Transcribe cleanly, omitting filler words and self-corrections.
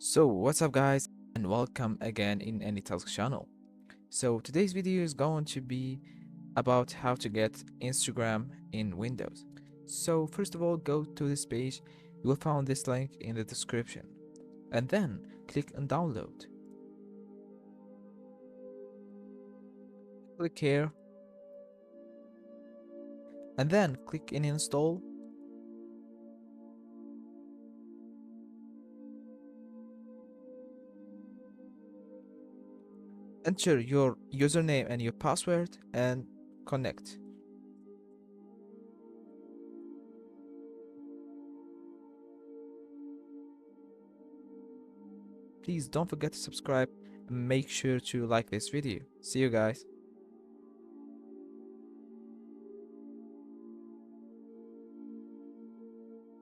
So what's up guys and welcome again in AnyTalk channel. So today's video is going to be about how to get Instagram in Windows. So first of all, go to this page. You will find this link in the description and then click on download. Click here and then click in install. Enter your username and your password and connect. Please don't forget to subscribe and make sure to like this video. See you guys.